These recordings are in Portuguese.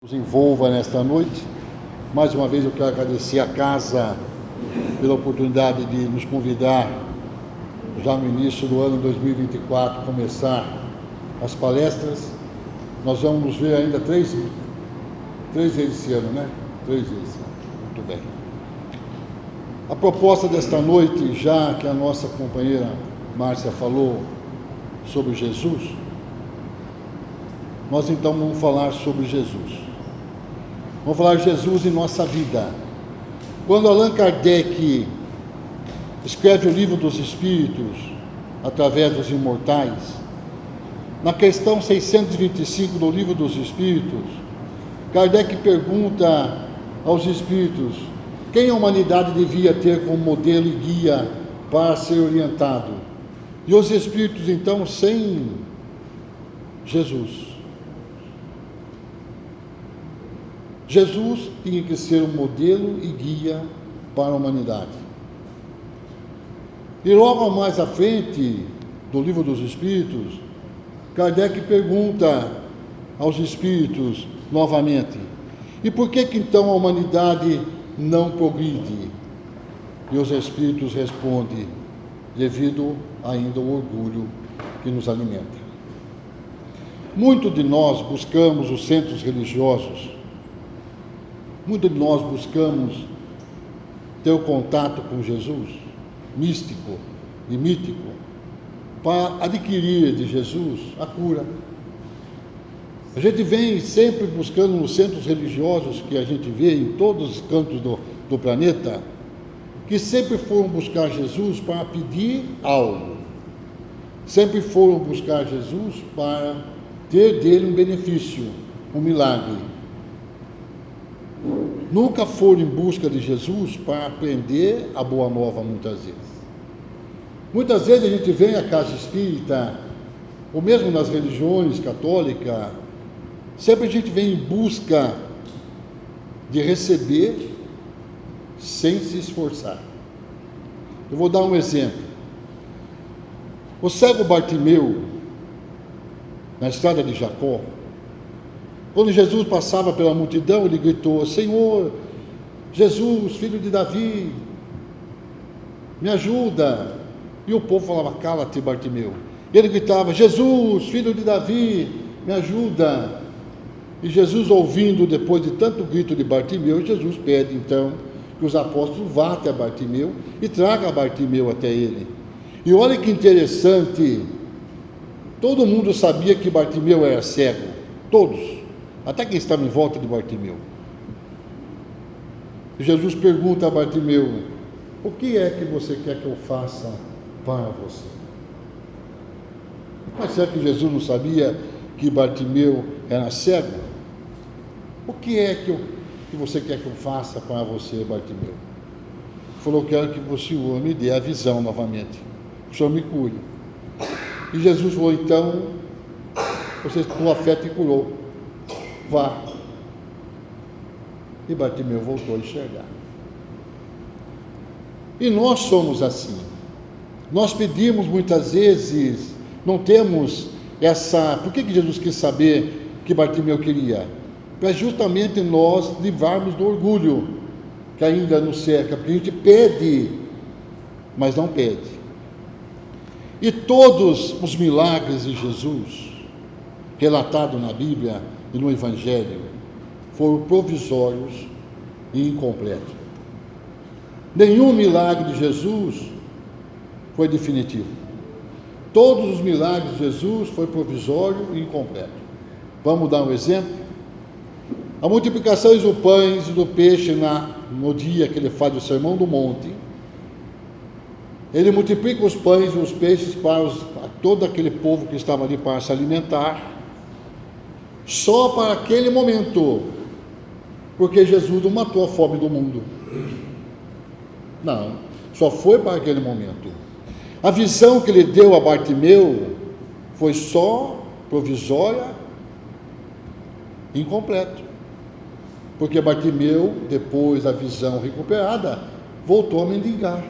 Nos envolva nesta noite. Mais uma vez eu quero agradecer à casa pela oportunidade de nos convidar, já no início do ano 2024, começar as palestras. Nós vamos nos ver ainda três vezes esse ano, né? 3 vezes. Muito bem. A proposta desta noite, já que a nossa companheira Márcia falou sobre Jesus, nós então vamos falar sobre Jesus. Vamos falar de Jesus em nossa vida. Quando Allan Kardec escreve o Livro dos Espíritos, através dos imortais, na questão 625 do Livro dos Espíritos, Kardec pergunta aos espíritos quem a humanidade devia ter como modelo e guia para ser orientado. E os espíritos, então, sem Jesus. Jesus tinha que ser um modelo e guia para a humanidade. E logo mais à frente do Livro dos Espíritos, Kardec pergunta aos espíritos novamente: e por que então a humanidade não progride? E os espíritos respondem: devido ainda ao orgulho que nos alimenta. Muitos de nós buscamos os centros religiosos. Muitos de nós buscamos ter o contato com Jesus, místico e mítico, para adquirir de Jesus a cura. A gente vem sempre buscando nos centros religiosos que a gente vê em todos os cantos do planeta, que sempre foram buscar Jesus para pedir algo, sempre foram buscar Jesus para ter dele um benefício, um milagre. Nunca foram em busca de Jesus para aprender a boa nova, muitas vezes. Muitas vezes a gente vem à casa espírita, ou mesmo nas religiões católicas, sempre a gente vem em busca de receber sem se esforçar. Eu vou dar um exemplo. O cego Bartimeu, na estrada de Jacó, quando Jesus passava pela multidão, ele gritou: Senhor, Jesus, filho de Davi, me ajuda. E o povo falava: cala-te, Bartimeu. E ele gritava: Jesus, filho de Davi, me ajuda. E Jesus, ouvindo, depois de tanto grito de Bartimeu, Jesus pede então que os apóstolos vá até Bartimeu e traga Bartimeu até ele. E olha que interessante, todo mundo sabia que Bartimeu era cego, todos. Até quem estava em volta de Bartimeu. Jesus pergunta a Bartimeu: o que é que você quer que eu faça para você? Mas será que Jesus não sabia que Bartimeu era cego? O que é que você quer que eu faça para você, Bartimeu? Ele falou: quero que o Senhor me dê a visão novamente, o Senhor me cure. E Jesus falou: então, tua fé te curou. Vá. E Bartimeu voltou a enxergar. E nós somos assim. Nós pedimos muitas vezes, não temos essa... Por que Jesus quis saber que Bartimeu queria? Para justamente nós livrarmos do orgulho que ainda nos cerca, porque a gente pede, mas não pede. E todos os milagres de Jesus, relatados na Bíblia e no Evangelho, foram provisórios e incompletos. Nenhum milagre de Jesus foi definitivo. Todos os milagres de Jesus foi provisório e incompleto. Vamos dar um exemplo? A multiplicação dos pães e do peixe no dia que ele faz o Sermão do Monte, ele multiplica os pães e os peixes para todo aquele povo que estava ali para se alimentar, só para aquele momento, porque Jesus não matou a fome do mundo. Não, só foi para aquele momento. A visão que ele deu a Bartimeu foi só provisória, incompleto, porque Bartimeu, depois da visão recuperada, voltou a mendigar.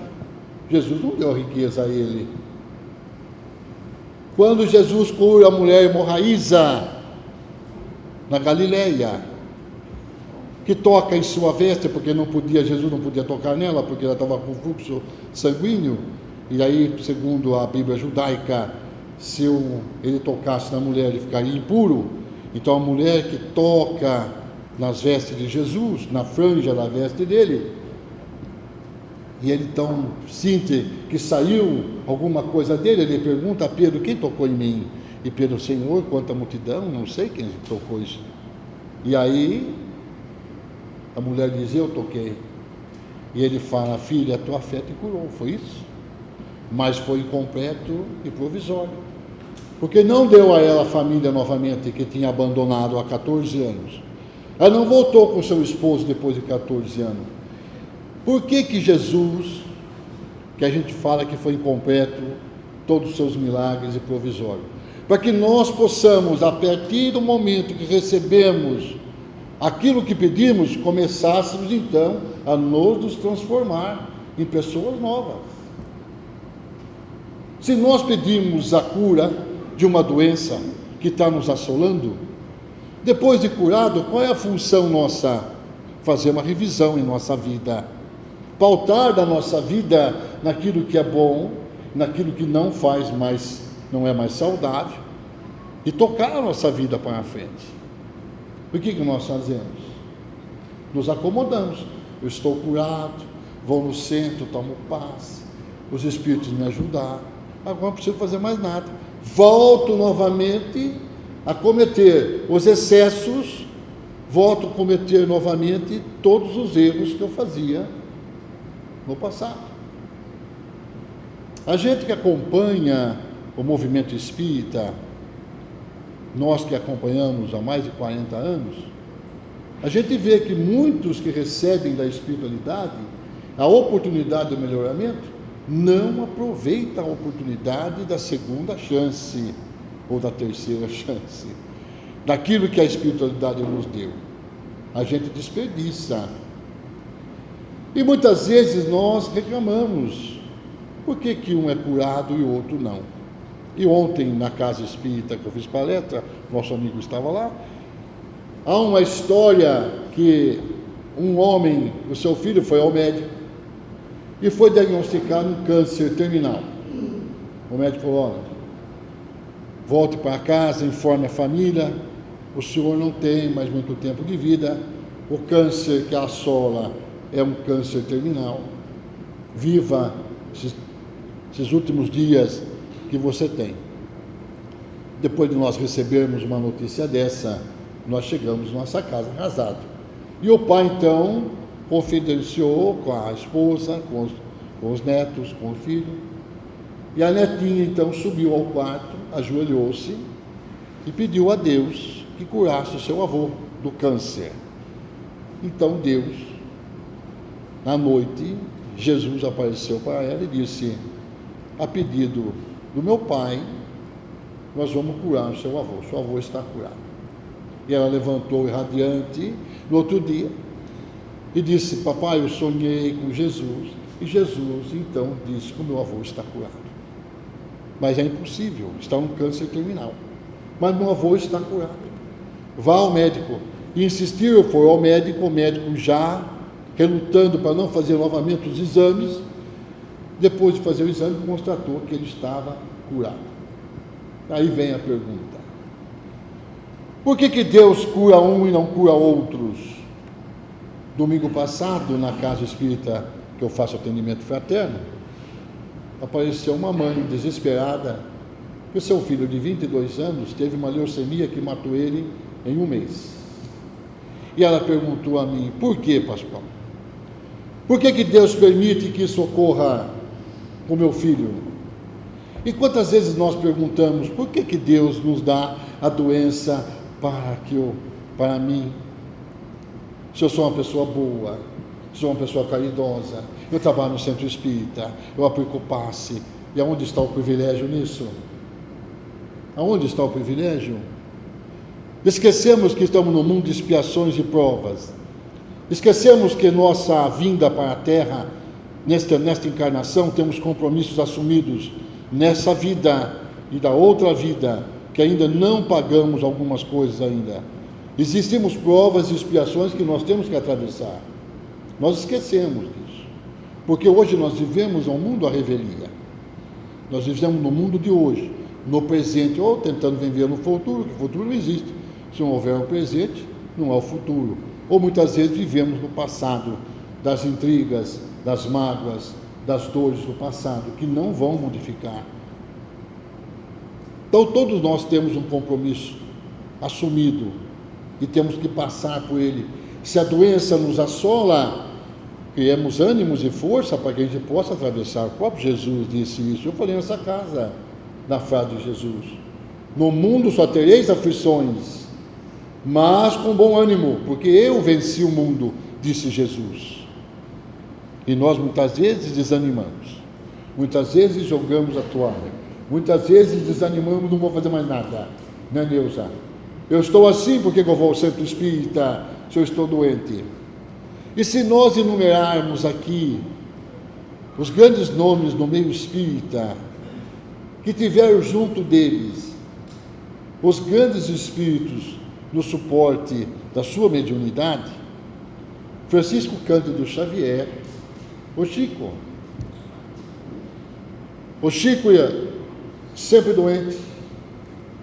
Jesus não deu riqueza a ele. Quando Jesus cura a mulher hemorraísa na Galileia, que toca em sua veste, porque Jesus não podia tocar nela, porque ela estava com fluxo sanguíneo, e aí, segundo a Bíblia judaica, se ele tocasse na mulher, ele ficaria impuro. Então a mulher que toca nas vestes de Jesus, na franja da veste dele, e ele então sente que saiu alguma coisa dele, ele pergunta a Pedro: quem tocou em mim? E Pedro: Senhor, quanta multidão, não sei quem tocou isso. E aí a mulher diz: eu toquei. E ele fala: filha, a tua fé te curou. Foi isso? Mas foi incompleto e provisório, porque não deu a ela a família novamente, que tinha abandonado há 14 anos. Ela não voltou com seu esposo depois de 14 anos. Por que Jesus, que a gente fala que foi incompleto, todos os seus milagres e provisório? Para que nós possamos, a partir do momento que recebemos aquilo que pedimos, começássemos então a nos transformar em pessoas novas. Se nós pedimos a cura de uma doença que está nos assolando, depois de curado, qual é a função nossa? Fazer uma revisão em nossa vida, pautar da nossa vida naquilo que é bom, naquilo que não faz mais, não é mais saudável, e tocar a nossa vida para a frente. O que nós fazemos? Nos acomodamos. Eu estou curado, vou no centro, tomo paz, os Espíritos me ajudaram, agora não preciso fazer mais nada. Volto novamente a cometer os excessos, volto a cometer novamente todos os erros que eu fazia no passado. A gente que acompanha o movimento espírita, nós que acompanhamos há mais de 40 anos, a gente vê que muitos que recebem da espiritualidade a oportunidade do melhoramento, não aproveitam a oportunidade da segunda chance, ou da terceira chance, daquilo que a espiritualidade nos deu. A gente desperdiça. E muitas vezes nós reclamamos, por que um é curado e o outro não? E ontem, na casa espírita que eu fiz palestra, nosso amigo estava lá, há uma história que um homem, o seu filho foi ao médico e foi diagnosticar um câncer terminal. O médico falou: olha, volte para casa, informe a família, o senhor não tem mais muito tempo de vida, o câncer que assola é um câncer terminal, viva esses últimos dias que você tem. Depois de nós recebermos uma notícia dessa, nós chegamos na nossa casa arrasado. E o pai então confidenciou com a esposa, com os netos, com o filho. E a netinha então subiu ao quarto, ajoelhou-se e pediu a Deus que curasse o seu avô do câncer. Então Deus, na noite, Jesus apareceu para ela e disse: a pedido do meu pai, nós vamos curar o seu avô está curado. E ela levantou irradiante no outro dia e disse: papai, eu sonhei com Jesus, e Jesus então disse que o meu avô está curado. Mas é impossível, está um câncer terminal, mas meu avô está curado. Vá ao médico. E insistiu, foi ao médico, o médico já relutando para não fazer novamente os exames. Depois de fazer o exame, constatou que ele estava curado. Aí vem a pergunta: por que Deus cura um e não cura outros? Domingo passado, na casa espírita que eu faço atendimento fraterno, apareceu uma mãe desesperada, que seu filho de 22 anos teve uma leucemia que matou ele em um mês. E ela perguntou a mim: por que, pastor? Por que Deus permite que isso ocorra com meu filho? E quantas vezes nós perguntamos: por que Deus nos dá a doença para mim? Se eu sou uma pessoa boa, sou uma pessoa caridosa, eu trabalho no centro espírita, eu aplico o passe, e aonde está o privilégio nisso? Aonde está o privilégio? Esquecemos que estamos no mundo de expiações e provas. Esquecemos que nossa vinda para a Terra, nesta encarnação, temos compromissos assumidos nessa vida e da outra vida, que ainda não pagamos algumas coisas ainda. Existem provas e expiações que nós temos que atravessar. Nós esquecemos disso. Porque hoje nós vivemos um mundo à revelia. Nós vivemos no mundo de hoje, no presente, ou tentando viver no futuro, que o futuro não existe. Se não houver o presente, não há o futuro. Ou muitas vezes vivemos no passado, das intrigas, das mágoas, das dores do passado, que não vão modificar. Então todos nós temos um compromisso assumido e temos que passar por ele. Se a doença nos assola, criemos ânimos e força para que a gente possa atravessar. O próprio Jesus disse isso. Eu falei nessa casa, na frase de Jesus: no mundo só tereis aflições, mas com bom ânimo, porque eu venci o mundo, disse Jesus. E nós muitas vezes desanimamos, muitas vezes jogamos a toalha, muitas vezes desanimamos, não vou fazer mais nada, né, Neuza? Eu estou assim, por que eu vou ao centro espírita se eu estou doente? E se nós enumerarmos aqui os grandes nomes no meio espírita, que tiveram junto deles os grandes espíritos no suporte da sua mediunidade, Francisco Cândido Xavier, o Chico sempre doente,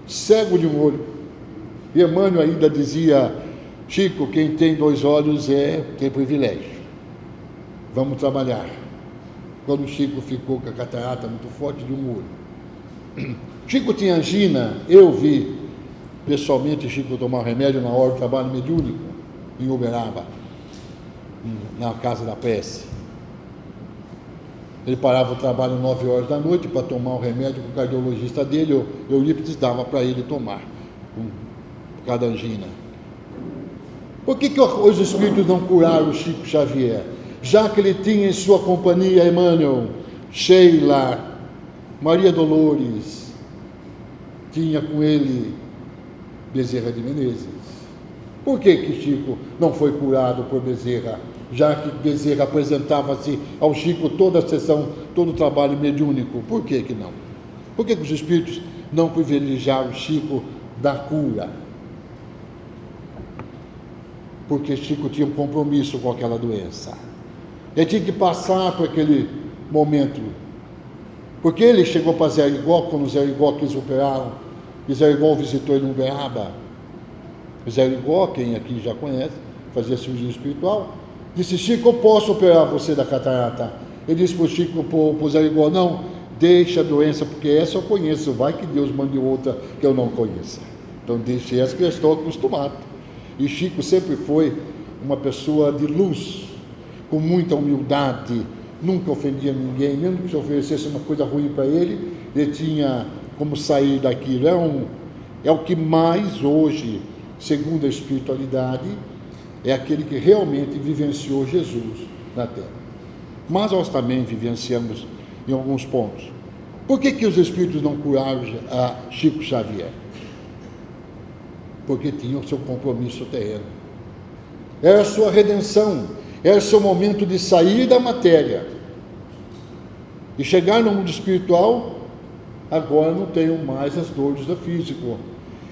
cego de um olho. E Emmanuel ainda dizia: Chico, quem tem 2 olhos tem privilégio. Vamos trabalhar. Quando o Chico ficou com a catarata muito forte de um olho. Chico tinha angina, eu vi pessoalmente Chico tomar remédio na hora do trabalho mediúnico, em Uberaba, na Casa da Prece. Ele parava o trabalho 9 horas da noite para tomar o remédio com o cardiologista dele, Eurípides dava para ele tomar, por causa da angina. Por que os espíritos não curaram o Chico Xavier? Já que ele tinha em sua companhia Emmanuel, Sheila, Maria Dolores, tinha com ele Bezerra de Menezes. Por que Chico não foi curado por Bezerra? Já que Bezerra apresentava-se ao Chico toda a sessão, todo o trabalho mediúnico. Por que não? Por que os espíritos não privilegiaram Chico da cura? Porque Chico tinha um compromisso com aquela doença. Ele tinha que passar por aquele momento. Porque ele chegou para Zé Arigó, quando Zé Arigó quis operá-lo, e Zé Arigó visitou ele no Uberaba. Zé Arigó, quem aqui já conhece, fazia cirurgia espiritual, disse: Chico, eu posso operar você da catarata? Ele disse para o Chico, para o Zé Arigó: não, deixa a doença, porque essa eu conheço, vai que Deus mande outra que eu não conheça. Então deixe essa que eu estou acostumado. E Chico sempre foi uma pessoa de luz, com muita humildade, nunca ofendia ninguém, mesmo que se oferecesse uma coisa ruim para ele, ele tinha como sair daquilo. É o que mais hoje, segundo a espiritualidade, é aquele que realmente vivenciou Jesus na Terra. Mas nós também vivenciamos em alguns pontos. Por que os espíritos não curaram a Chico Xavier? Porque tinham o seu compromisso terreno. Era a sua redenção, era o seu momento de sair da matéria e chegar no mundo espiritual. Agora não tenho mais as dores do físico.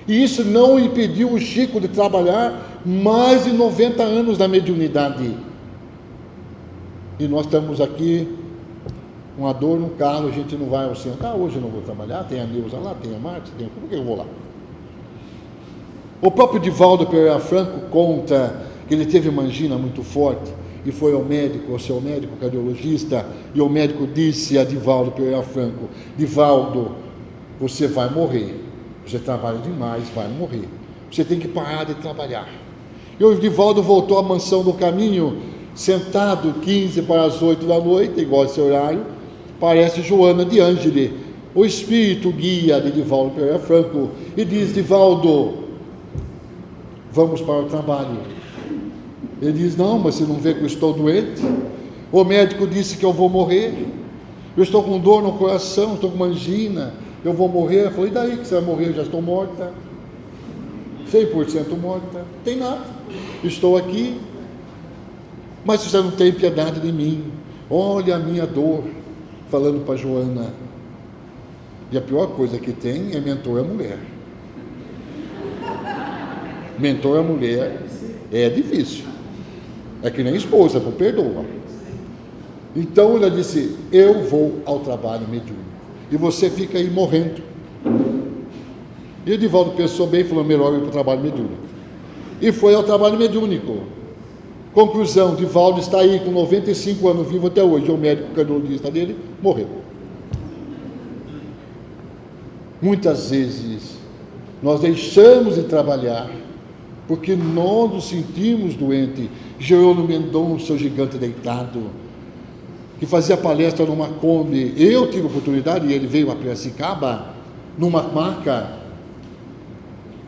E isso não impediu o Chico de trabalhar mais de 90 anos na mediunidade. E nós estamos aqui, uma dor no carro, a gente não vai ao centro. Hoje eu não vou trabalhar, tem a Neuza lá, tem a Marta, por que eu vou lá? O próprio Divaldo Pereira Franco conta que ele teve uma angina muito forte e foi ao seu médico cardiologista, e o médico disse a Divaldo Pereira Franco: Divaldo, você vai morrer, você trabalha demais, vai morrer, você tem que parar de trabalhar. E o Divaldo voltou à mansão do Caminho, sentado 15 para as 8 da noite, igual esse horário, parece Joana de Ângeli, o espírito guia de Divaldo Pereira Franco, e diz: Divaldo, vamos para o trabalho. Ele diz: não, mas você não vê que eu estou doente? O médico disse que eu vou morrer, eu estou com dor no coração, estou com uma angina, eu vou morrer. Eu falei: e daí que você vai morrer? Eu já estou morta, 100% morta, não tem nada, estou aqui, mas você não tem piedade de mim, olha a minha dor, falando para Joana. E a pior coisa que tem é mentor a mulher. Mentor a mulher é difícil. É que nem esposa, não perdoa. Então ela disse, eu vou ao trabalho mediúnico. E você fica aí morrendo. E o Divaldo pensou bem e falou, melhor ir para o trabalho mediúnico. E foi ao trabalho mediúnico. Conclusão, Divaldo está aí com 95 anos, vivo até hoje. O médico cardiologista dele morreu. Muitas vezes nós deixamos de trabalhar porque nós nos sentimos doentes. Jerônimo Mendonça, o gigante deitado, que fazia palestra numa Kombi. Eu tive a oportunidade, e ele veio a Piracicaba, numa maca.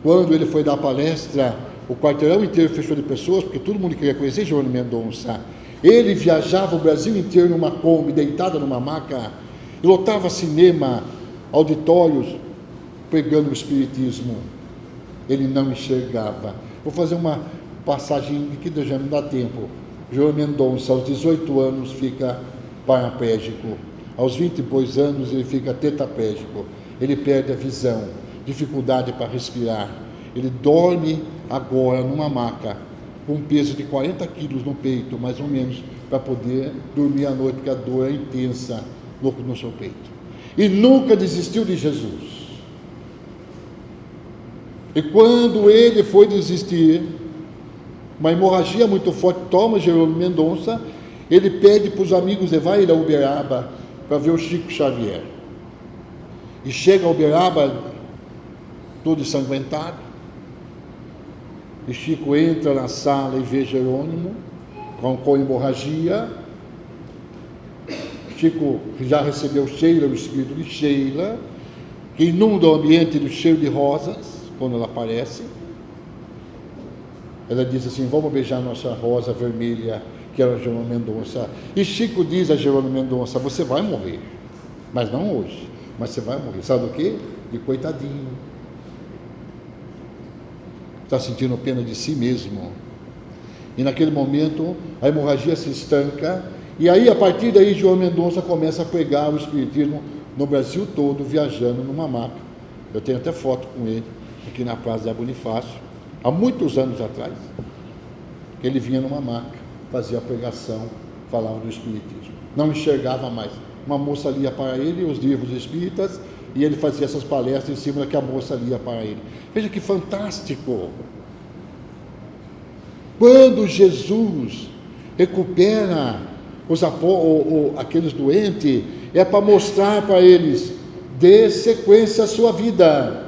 Quando ele foi dar a palestra, o quarteirão inteiro fechou de pessoas, porque todo mundo queria conhecer Jerônimo Mendonça. Ele viajava o Brasil inteiro numa Kombi, deitada numa maca, lotava cinema, auditórios, pregando o espiritismo. Ele não enxergava. Vou fazer uma passagem que já não dá tempo. Jerônimo Mendonça, aos 18 anos, fica paraplégico. Aos 20 e poucos anos, ele fica tetraplégico. Ele perde a visão, dificuldade para respirar. Ele dorme agora numa maca, com um peso de 40 quilos no peito, mais ou menos, para poder dormir à noite, porque a dor é intensa no seu peito. E nunca desistiu de Jesus. E quando ele foi desistir, uma hemorragia muito forte toma Jerônimo Mendonça, ele pede para os amigos levar ele a Uberaba para ver o Chico Xavier. E chega a Uberaba todo ensanguentado, e Chico entra na sala e vê Jerônimo com hemorragia. Chico já recebeu Sheila, o espírito de Sheila, que inunda o ambiente do cheiro de rosas, quando ela aparece. Ela diz assim, vamos beijar nossa rosa vermelha, que era Jerônimo Mendonça. E Chico diz a Jerônimo Mendonça, você vai morrer, mas não hoje, mas você vai morrer. Sabe do quê? De coitadinho. Está sentindo pena de si mesmo. E naquele momento, a hemorragia se estanca, e aí, a partir daí, Jerônimo Mendonça começa a pregar o espiritismo no Brasil todo, viajando numa maca. Eu tenho até foto com ele, aqui na Praça da Bonifácio, há muitos anos atrás, que ele vinha numa maca, fazia a pregação, falava do espiritismo. Não enxergava mais. Uma moça lia para ele os livros espíritas, e ele fazia essas palestras em cima da que a moça lia para ele. Veja que fantástico! Quando Jesus recupera aqueles doentes, é para mostrar para eles, dê sequência à sua vida.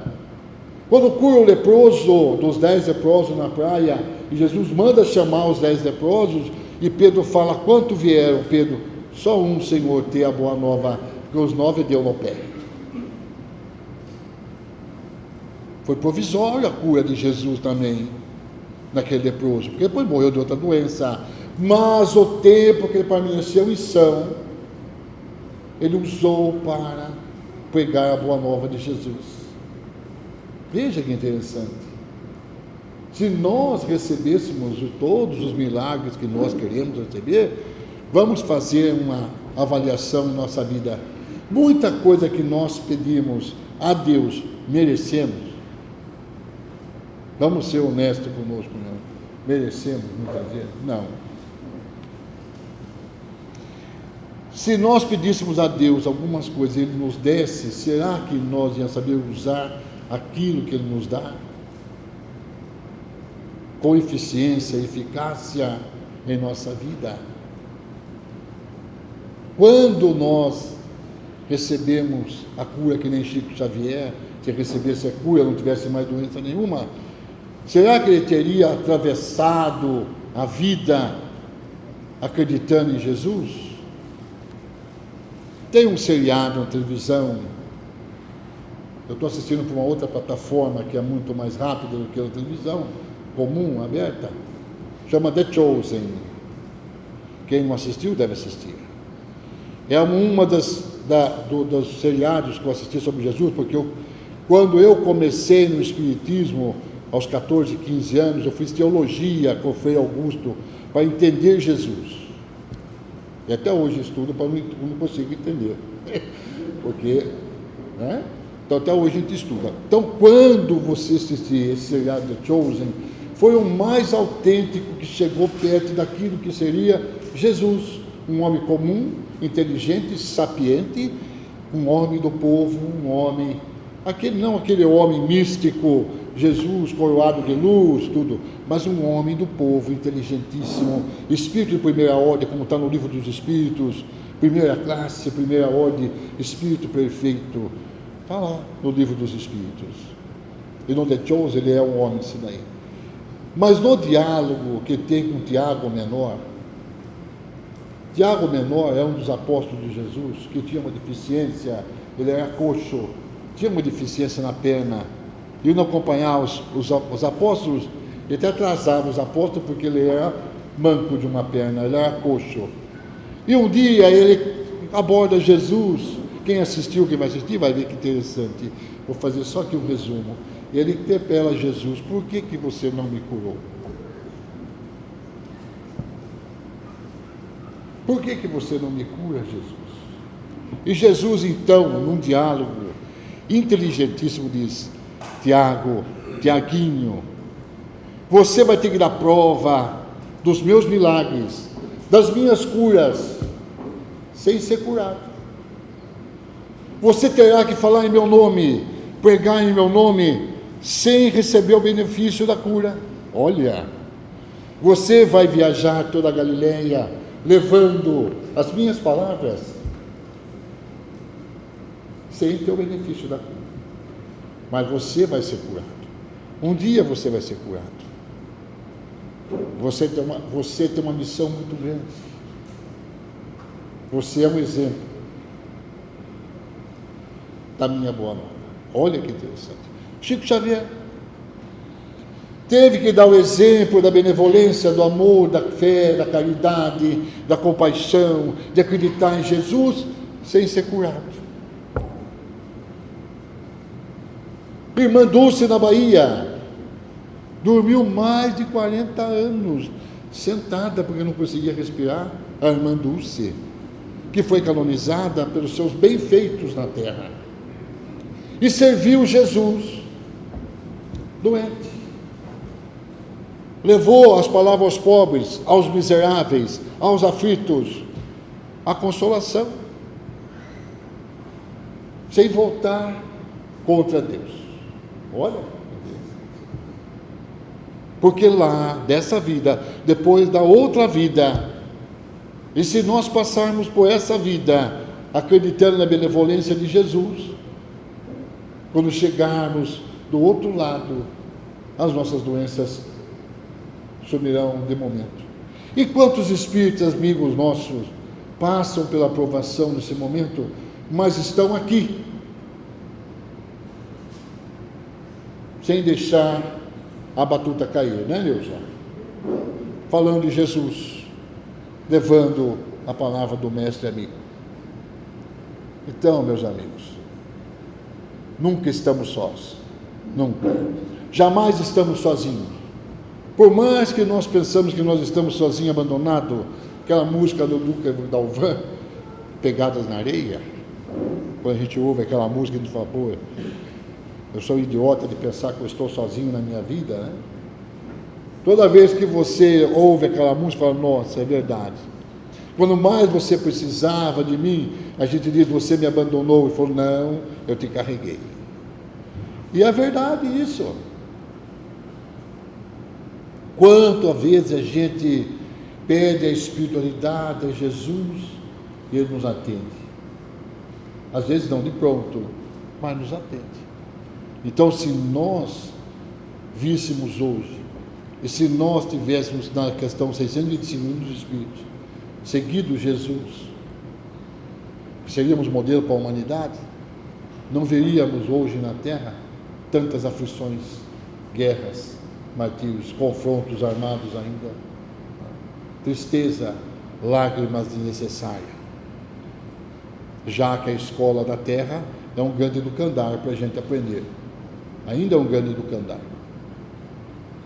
Quando cura o leproso, dos 10 leprosos na praia, e Jesus manda chamar os 10 leprosos, e Pedro fala, quanto vieram? Pedro, só um, Senhor, ter a boa nova, porque os 9 deu no pé. Foi provisória a cura de Jesus também, naquele leproso, porque depois morreu de outra doença. Mas o tempo que ele permaneceu em são, ele usou para pregar a boa nova de Jesus. Veja que interessante. Se nós recebêssemos todos os milagres que nós queremos receber, vamos fazer uma avaliação em nossa vida. Muita coisa que nós pedimos a Deus, merecemos. Vamos ser honestos conosco, não. Merecemos muitas vezes? Não. Se nós pedíssemos a Deus algumas coisas e Ele nos desse, será que nós íamos saber usar aquilo que Ele nos dá? Com eficiência e eficácia em nossa vida? Quando nós recebemos a cura que nem Chico Xavier, se recebesse a cura, não tivesse mais doença nenhuma, será que ele teria atravessado a vida acreditando em Jesus? Tem um seriado na televisão, eu estou assistindo por uma outra plataforma que é muito mais rápida do que a televisão comum, aberta, chama The Chosen. Quem não assistiu deve assistir. É uma dos seriados que eu assisti sobre Jesus, porque quando eu comecei no Espiritismo, aos 14, 15 anos, eu fiz teologia com o Frei Augusto para entender Jesus. E até hoje estudo para não consigo entender. Porque, né? Então, até hoje a gente estuda. Então, quando você assistir esse seriado The Chosen, foi o mais autêntico que chegou perto daquilo que seria Jesus, um homem comum, inteligente, sapiente, um homem do povo, um homem, não aquele homem místico, Jesus coroado de luz, tudo, mas um homem do povo, inteligentíssimo, espírito de primeira ordem, como está no livro dos Espíritos, primeira classe, primeira ordem, espírito perfeito, está lá no livro dos Espíritos. E no The Chosen ele é um homem assim daí. Mas no diálogo que tem com Tiago Menor é um dos apóstolos de Jesus que tinha uma deficiência, ele era coxo, tinha uma deficiência na perna, e não acompanhava os apóstolos, ele até atrasava os apóstolos porque ele era manco de uma perna, ele era coxo. E um dia ele aborda Jesus, quem assistiu, quem vai assistir, vai ver que interessante, vou fazer só aqui um resumo. Ele interpela Jesus, por que você não me curou? Por que você não me cura, Jesus? E Jesus, então, num diálogo inteligentíssimo, diz: Tiaguinho, você vai ter que dar prova dos meus milagres, das minhas curas, sem ser curado. Você terá que falar em meu nome, pregar em meu nome, sem receber o benefício da cura. Olha, você vai viajar toda a Galileia, levando as minhas palavras, sem ter o benefício da cura. Mas você vai ser curado. Um dia você vai ser curado. Você tem uma missão muito grande. Você é um exemplo da minha boa nova. Olha que interessante. Chico Xavier teve que dar o exemplo da benevolência, do amor, da fé, da caridade, da compaixão, de acreditar em Jesus sem ser curado. Irmã Dulce, na Bahia, dormiu mais de 40 anos sentada porque não conseguia respirar. A irmã Dulce, que foi canonizada pelos seus bem-feitos na terra e serviu Jesus doente. Levou as palavras aos pobres, aos miseráveis, aos aflitos, a consolação, sem voltar contra Deus. Olha, porque lá, dessa vida, depois da outra vida, e se nós passarmos por essa vida, acreditando na benevolência de Jesus, quando chegarmos do outro lado, as nossas doenças sumirão de momento. E quantos espíritos, amigos nossos, passam pela aprovação nesse momento, mas estão aqui, sem deixar a batuta cair, né, Neuza? Falando de Jesus, levando a palavra do mestre amigo. Então, meus amigos, nunca estamos sós, nunca, jamais estamos sozinhos. Por mais que nós pensamos que nós estamos sozinhos, abandonados, aquela música do Duca Dalvan, Pegadas na Areia, quando a gente ouve aquela música, a gente fala, pô, eu sou idiota de pensar que eu estou sozinho na minha vida, né? Toda vez que você ouve aquela música, fala, nossa, é verdade. Quando mais você precisava de mim, a gente diz, você me abandonou, e falou, não, eu te carreguei. E é verdade isso. Quantas vezes a gente pede a espiritualidade, a Jesus, e Ele nos atende. Às vezes não de pronto, mas nos atende. Então, se nós víssemos hoje, e se nós tivéssemos na questão 625 dos Espíritos, seguido Jesus, seríamos modelo para a humanidade, não veríamos hoje na Terra tantas aflições, guerras, martírios, confrontos armados ainda, tristeza, lágrimas desnecessárias, já que a escola da Terra é um grande educandar para a gente aprender, ainda é um grande educandar.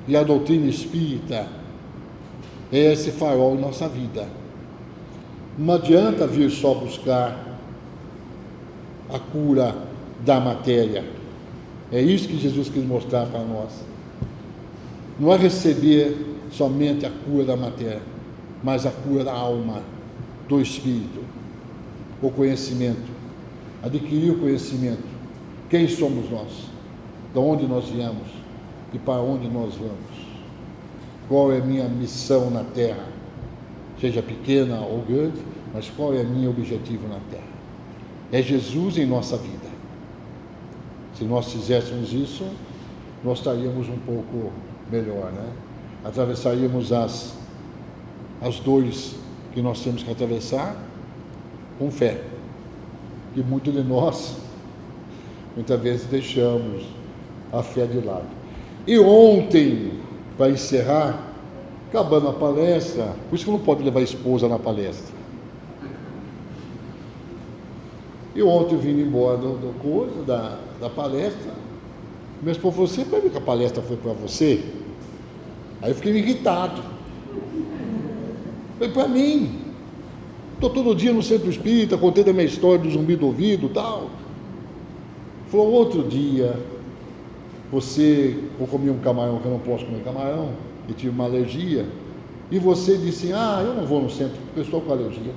E a doutrina espírita é esse farol em nossa vida. Não adianta vir só buscar a cura da matéria. É isso que Jesus quis mostrar para nós. Não é receber somente a cura da matéria, mas a cura da alma, do espírito, o conhecimento, adquirir o conhecimento. Quem somos nós? De onde nós viemos e para onde nós vamos? Qual é a minha missão na terra? Seja pequena ou grande, mas qual é o meu objetivo na terra? É Jesus em nossa vida. Se nós fizéssemos isso, nós estaríamos um pouco melhor, né? Atravessaríamos as dores que nós temos que atravessar com fé. E muitos de nós, muitas vezes, deixamos a fé de lado. E ontem, para encerrar, acabando a palestra, por isso que não pode levar a esposa na palestra. E ontem, vindo embora da palestra, minha esposa falou: você vai ver que a palestra foi para você? Aí eu fiquei irritado. Foi para mim. Estou todo dia no centro espírita, contando a minha história do zumbi do ouvido e tal. Falou: outro dia, eu comi um camarão, que eu não posso comer camarão, e tive uma alergia, e você disse: eu não vou no centro, porque eu estou com alergia.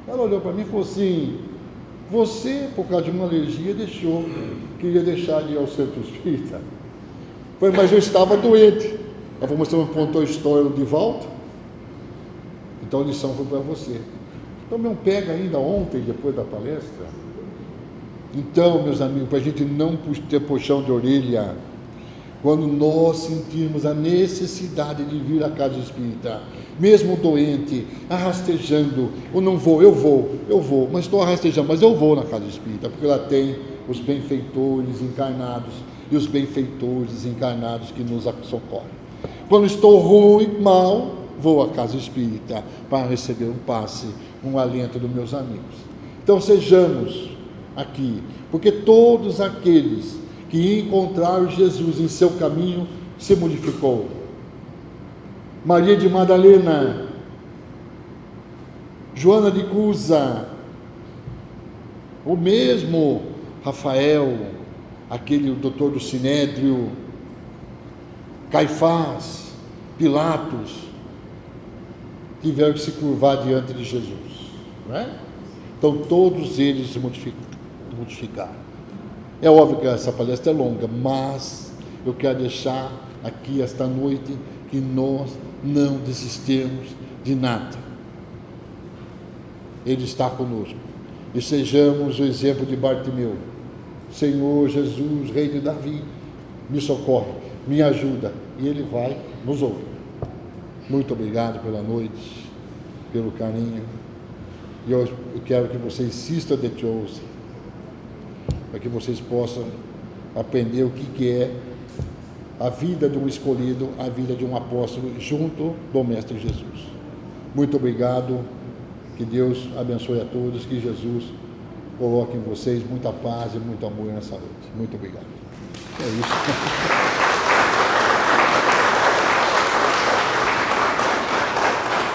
Ela olhou para mim e falou assim: você, por causa de uma alergia, queria deixar de ir ao centro espírita. Foi, mas eu estava doente. Ela falou: você não contou a história de volta? Então a lição foi para você. Então, não pega ainda ontem, depois da palestra. Então, meus amigos, para a gente não ter puxão de orelha, quando nós sentirmos a necessidade de vir à casa espírita, mesmo doente, rastejando, eu não vou, eu vou, mas estou rastejando, mas eu vou na casa espírita, porque ela tem os benfeitores encarnados e os benfeitores encarnados que nos socorrem. Quando estou ruim, mal, vou à casa espírita para receber um passe, um alento dos meus amigos. Então sejamos aqui, porque todos aqueles que encontraram Jesus em seu caminho se modificou. Maria de Madalena, Joana de Cusa, o mesmo Rafael, aquele doutor do Sinédrio, Caifás, Pilatos, tiveram que se curvar diante de Jesus, não é? Então todos eles se modificaram. É óbvio que essa palestra é longa, mas eu quero deixar aqui esta noite que nós não desistemos de nada. Ele está conosco. E sejamos o exemplo de Bartimeu. Senhor Jesus, Rei de Davi, me socorre, me ajuda. E Ele vai nos ouvir. Muito obrigado pela noite, pelo carinho. E eu quero que vocês insistam de Deus, para que vocês possam aprender o que é a vida de um escolhido, a vida de um apóstolo junto do Mestre Jesus. Muito obrigado, que Deus abençoe a todos, que Jesus coloque em vocês muita paz e muito amor nessa noite. Muito obrigado. É isso.